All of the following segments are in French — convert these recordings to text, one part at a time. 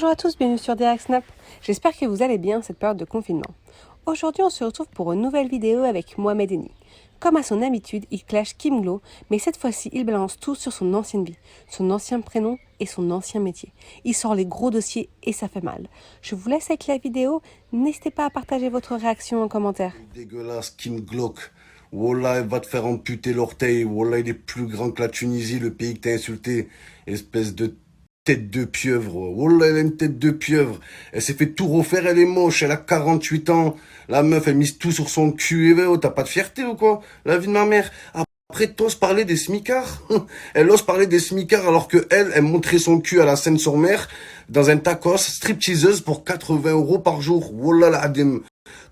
Bonjour à tous, bienvenue sur Direct Snap. J'espère que vous allez bien cette période de confinement. Aujourd'hui, on se retrouve pour une nouvelle vidéo avec Mohamed Eni. Comme à son habitude, il clash Kim Glow, mais cette fois-ci, il balance tout sur son ancienne vie, son ancien prénom et son ancien métier. Il sort les gros dossiers et ça fait mal. Je vous laisse avec la vidéo. N'hésitez pas à partager votre réaction en commentaire. Dégueulasse, Kim Glock. Wallah, il va te faire amputer l'orteil. Wallah, il est plus grand que la Tunisie, le pays que t'as insulté. Espèce de tête de pieuvre. Wallah, elle a une tête de pieuvre. Elle s'est fait tout refaire, elle est moche. Elle a 48 ans. La meuf, elle mise tout sur son cul. Et t'as pas de fierté ou quoi? La vie de ma mère. Après, t'oses parler des smicards? Elle ose parler des smicards alors que elle montrait son cul à la Seine-sur-Mer dans un tacos stripteaseuse pour 80 € par jour. Wallah, la adim.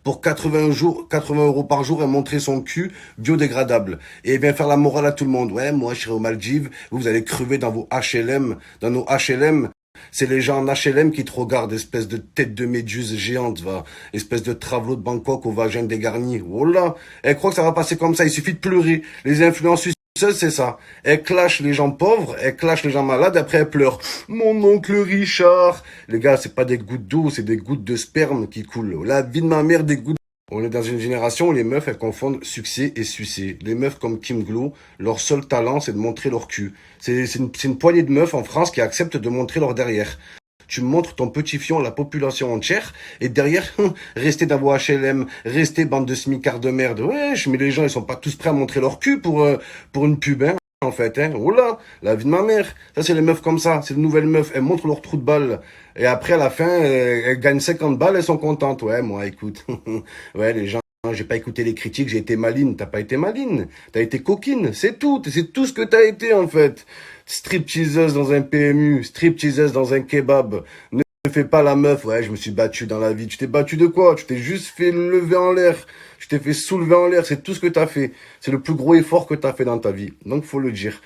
Pour 80 € par jour, elle montrait son cul biodégradable. Et elle vient faire la morale à tout le monde. Ouais, moi, je serai aux Maldives. Vous allez crever dans vos HLM. Dans nos HLM. C'est les gens en HLM qui te regardent, espèce de tête de méduse géante, va. Espèce de travelot de Bangkok au vagin dégarni. Oh là. Elle croit que ça va passer comme ça. Il suffit de pleurer. Les influenceuses, c'est ça. Elle clash les gens pauvres, elle clash les gens malades, après elle pleure. Mon oncle Richard. Les gars, c'est pas des gouttes d'eau, c'est des gouttes de sperme qui coulent. La vie de ma mère, des gouttes. On est dans une génération où les meufs, elles confondent succès et sucer. Les meufs comme Kim Glow, leur seul talent, c'est de montrer leur cul. C'est une poignée de meufs en France qui acceptent de montrer leur derrière. Tu montres ton petit fion à la population entière, et derrière, restez dans vos HLM, restez bande de smicards de merde. Wesh, mais les gens, ils sont pas tous prêts à montrer leur cul pour une pub, hein, en fait, hein. Oh là, la vie de ma mère. Ça, c'est les meufs comme ça, c'est de nouvelles meufs, elles montrent leur trou de balle. Et après, à la fin, elles gagnent 50 balles, elles sont contentes. Ouais, moi, écoute, ouais, les gens, j'ai pas écouté les critiques, j'ai été maline. T'as pas été maline, t'as été coquine, c'est tout ce que t'as été, en fait. Stripteaseuse dans un PMU, stripteaseuse dans un kebab. Ne fais pas la meuf. Ouais, je me suis battu dans la vie. Tu t'es battu de quoi? Tu t'es juste fait lever en l'air. Tu t'es fait soulever en l'air. C'est tout ce que t'as fait. C'est le plus gros effort que t'as fait dans ta vie. Donc, faut le dire.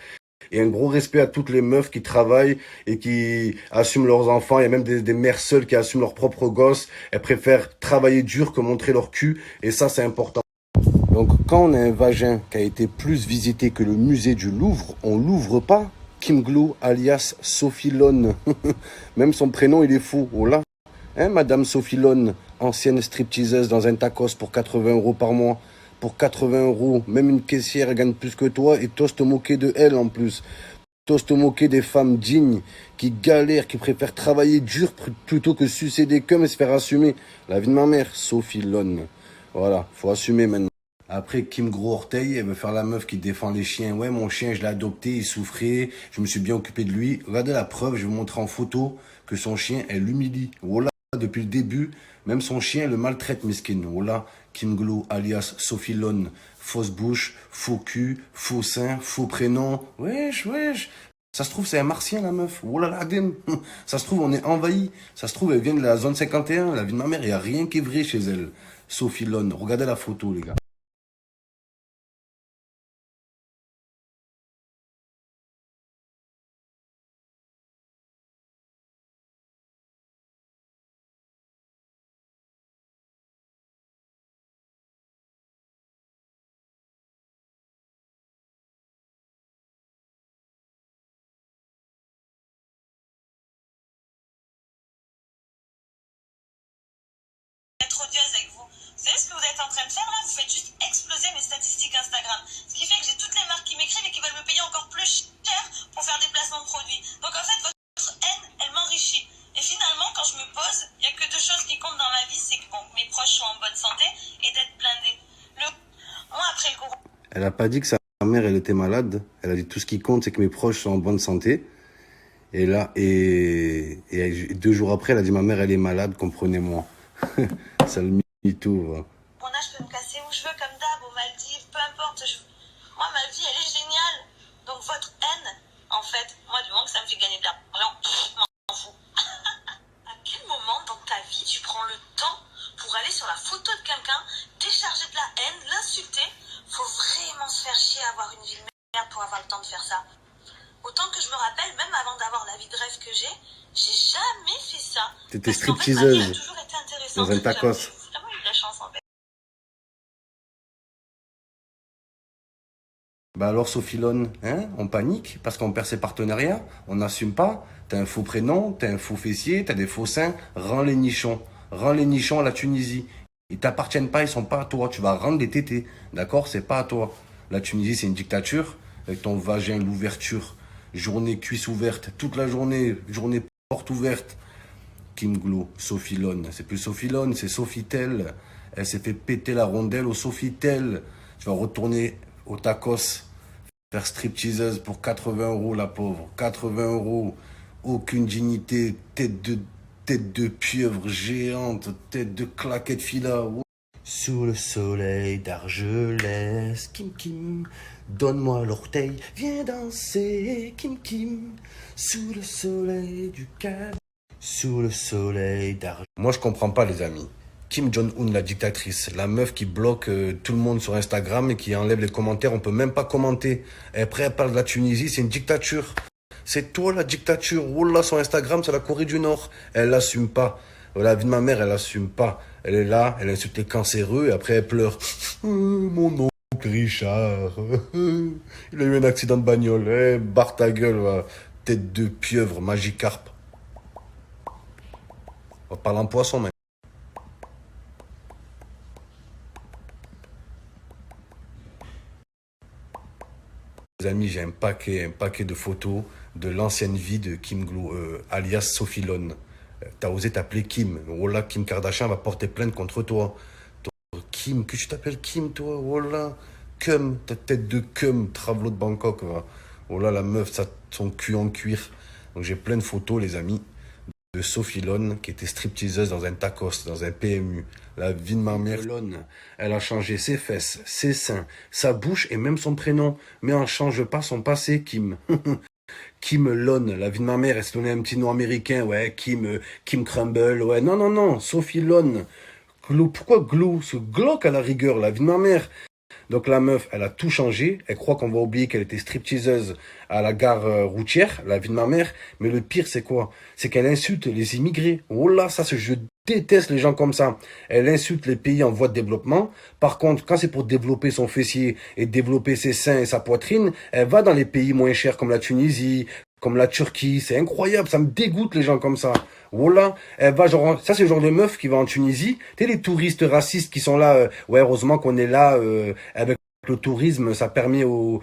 Et un gros respect à toutes les meufs qui travaillent et qui assument leurs enfants. Il y a même des mères seules qui assument leurs propres gosses. Elles préfèrent travailler dur que montrer leur cul. Et ça, c'est important. Donc, quand on a un vagin qui a été plus visité que le musée du Louvre, on l'ouvre pas. Kim Glow, alias Sophie Lone. Même son prénom, il est faux. Oh là. Hein, Madame Sophie Lone, ancienne stripteaseuse dans un tacos pour 80 € par mois. Pour 80 €, même une caissière elle gagne plus que toi et t'oses te moquer de elle en plus. T'oses te moquer des femmes dignes qui galèrent, qui préfèrent travailler dur plutôt que sucer des cums et se faire assumer. La vie de ma mère, Sophie Lone. Voilà, faut assumer maintenant. Après, Kim Gros Orteil, elle veut faire la meuf qui défend les chiens. Ouais, mon chien, je l'ai adopté, il souffrait, je me suis bien occupé de lui. Regardez la preuve, je vais vous montrer en photo que son chien, elle l'humilie. Voilà, depuis le début, même son chien, elle le maltraite, mesquine. Voilà, Kim Glow, alias Sophie Lone. Fausse bouche, faux cul, faux sein, faux prénom. Wesh, wesh. Ça se trouve, c'est un martien, la meuf. Oh là là, dim. Ça se trouve, on est envahi. Ça se trouve, elle vient de la zone 51. La vie de ma mère, il n'y a rien qui est vrai chez elle. Sophie Lone. Regardez la photo, les gars. Être odieuse avec vous. Vous savez ce que vous êtes en train de faire là? Vous faites juste exploser mes statistiques Instagram. Ce qui fait que j'ai toutes les marques qui m'écrivent et qui veulent me payer encore plus cher pour faire des placements de produits. Donc en fait, votre haine, elle m'enrichit. Et finalement, quand je me pose, il n'y a que deux choses qui comptent dans ma vie, c'est que bon, mes proches sont en bonne santé et d'être blindés. Moi, après le cours... Elle a pas dit que sa mère, elle était malade. Elle a dit tout ce qui compte, c'est que mes proches sont en bonne santé. Et là, et 2 jours après, elle a dit ma mère, elle est malade, comprenez-moi. Ça le mit tout, va. Mon âge, je peux me casser où je veux, comme d'hab, aux Maldives, peu importe. Moi, ma vie, elle est géniale. Donc, votre haine, en fait, moi, du moment que ça me fait gagner de l'argent, je m'en fous. À quel moment dans ta vie tu prends le temps pour aller sur la photo de quelqu'un, décharger de la haine, l'insulter? Faut vraiment se faire chier à avoir une vie de merde pour avoir le temps de faire ça. Autant que je me rappelle, même avant d'avoir la vie de rêve que j'ai jamais fait ça. T'étais stripteaseuse stripteaseuse dans un tacos. J'ai vraiment eu de la chance en fait. Bah alors Sophilone, hein, on panique parce qu'on perd ses partenariats, on n'assume pas, t'as un faux prénom, t'as un faux fessier, t'as des faux seins, rends les nichons à la Tunisie. Ils t'appartiennent pas, ils sont pas à toi, tu vas rendre les tétés, d'accord, c'est pas à toi. La Tunisie c'est une dictature, avec ton vagin, l'ouverture, journée cuisse ouverte, toute la journée, journée porte ouverte. Kim Glo, Sophilone, c'est plus Sophilone, c'est Sofitel, elle s'est fait péter la rondelle au Sofitel. Tu vas retourner au tacos, faire stripteaseuse pour 80 € la pauvre. 80 €, aucune dignité, tête de pieuvre géante, tête de claquette fila. Sous le soleil d'Argelès, Kim Kim, donne-moi l'orteil, viens danser, Kim Kim, sous le soleil du Cap, sous le soleil d'Argelès. Moi je comprends pas les amis. Kim Jong-un, la dictatrice, la meuf qui bloque tout le monde sur Instagram et qui enlève les commentaires, on peut même pas commenter. Et après, elle parle de la Tunisie, c'est une dictature. C'est toi la dictature. Wallah, sur Instagram, c'est la Corée du Nord. Elle l'assume pas. La vie de ma mère, elle l'assume pas. Elle est là, elle insulte les cancéreux et après elle pleure. Mon oncle Richard, il a eu un accident de bagnole. Barre ta gueule, va. Tête de pieuvre, Magikarp. On parle en poisson, mec. Les amis, j'ai un paquet de photos de l'ancienne vie de Kim Glo, alias Sophilone. T'as osé t'appeler Kim. Voilà, Kim Kardashian va porter plainte contre toi. Kim, que tu t'appelles Kim, toi. Voilà, cum, ta tête de cum, travelot de Bangkok. Va. Voilà, la meuf, ça, son cul en cuir. Donc j'ai plein de photos, les amis, de Sophilone qui était stripteaseuse dans un tacos, dans un PMU. La vie de ma mère, elle a changé ses fesses, ses seins, sa bouche et même son prénom. Mais on change pas son passé, Kim. Kim Lone, la vie de ma mère, elle s'est donné un petit nom américain, ouais, Kim Crumble, ouais, non, Sophie Lone. Pourquoi Glou? Ce Glock à la rigueur, la vie de ma mère. Donc la meuf, elle a tout changé. Elle croit qu'on va oublier qu'elle était stripteaseuse à la gare routière, la vie de ma mère. Mais le pire, c'est quoi? C'est qu'elle insulte les immigrés. Oh là, je déteste les gens comme ça. Elle insulte les pays en voie de développement. Par contre, quand c'est pour développer son fessier et développer ses seins et sa poitrine, elle va dans les pays moins chers comme la Tunisie, comme la Turquie. C'est incroyable, ça me dégoûte les gens comme ça. Voilà, elle va genre, ça c'est le genre de meuf qui va en Tunisie. Tu sais, les touristes racistes qui sont là, ouais, heureusement qu'on est là, avec le tourisme, ça permet aux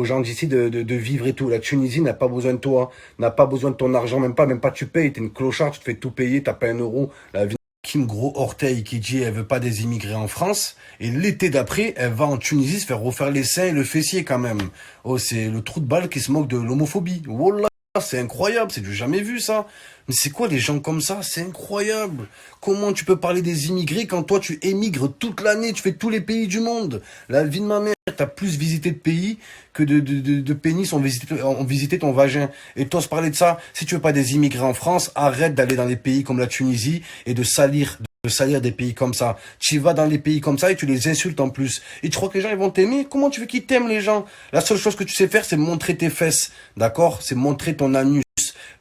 gens d'ici de vivre et tout. La Tunisie n'a pas besoin de toi, n'a pas besoin de ton argent, même pas tu payes, t'es une clochard, tu te fais tout payer, t'as pas 1 €. La vie. Kim Gros Orteil qui dit elle veut pas des immigrés en France, et l'été d'après, elle va en Tunisie se faire refaire les seins et le fessier quand même. Oh, c'est le trou de balle qui se moque de l'homophobie. Wallah. C'est incroyable, c'est du jamais vu ça. Mais c'est quoi les gens comme ça? C'est incroyable. Comment tu peux parler des immigrés quand toi tu émigres toute l'année, tu fais tous les pays du monde? La vie de ma mère, t'as plus visité de pays que de pénis ont visité ton vagin. Et t'oses parler de ça? Si tu veux pas des immigrés en France, arrête d'aller dans les pays comme la Tunisie et de salir des pays comme ça. Tu vas dans les pays comme ça et tu les insultes en plus. Et tu crois que les gens ils vont t'aimer? Comment tu veux qu'ils t'aiment les gens? La seule chose que tu sais faire c'est montrer tes fesses. D'accord? C'est montrer ton anus.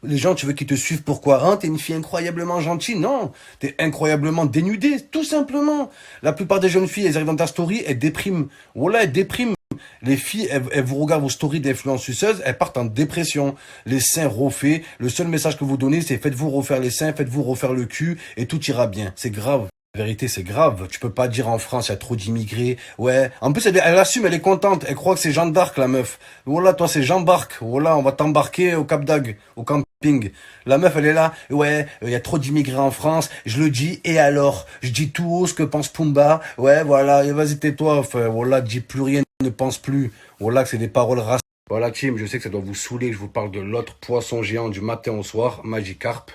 Les gens, tu veux qu'ils te suivent pourquoi? Hein, t'es une fille incroyablement gentille? Non, t'es incroyablement dénudée, tout simplement. La plupart des jeunes filles, elles arrivent dans ta story, elles dépriment. Voilà, elles dépriment. Les filles, elles vous regardent vos stories d'influenceuses, elles partent en dépression. Les seins refaits, le seul message que vous donnez, c'est faites-vous refaire les seins, faites-vous refaire le cul, et tout ira bien. C'est grave. La vérité, c'est grave. Tu peux pas dire en France, il y a trop d'immigrés. Ouais. En plus, elle assume, elle est contente. Elle croit que c'est Jeanne d'Arc, la meuf. Voilà, toi, c'est Jean d'Arc. Voilà, on va t'embarquer au Cap d'Agde, au camping. La meuf, elle est là. Ouais, il y a trop d'immigrés en France. Je le dis. Et alors? Je dis tout haut ce que pense Pumba. Ouais, voilà. Et vas-y, tais-toi. Enfin, voilà, dis plus rien, ne pense plus. Voilà, que c'est des paroles racistes. Voilà, team, je sais que ça doit vous saouler que je vous parle de l'autre poisson géant du matin au soir, Magikarp.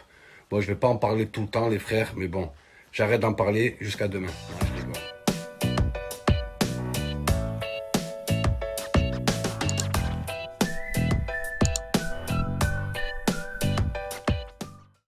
Bon, je vais pas en parler tout le temps, les frères, mais bon. J'arrête d'en parler jusqu'à demain.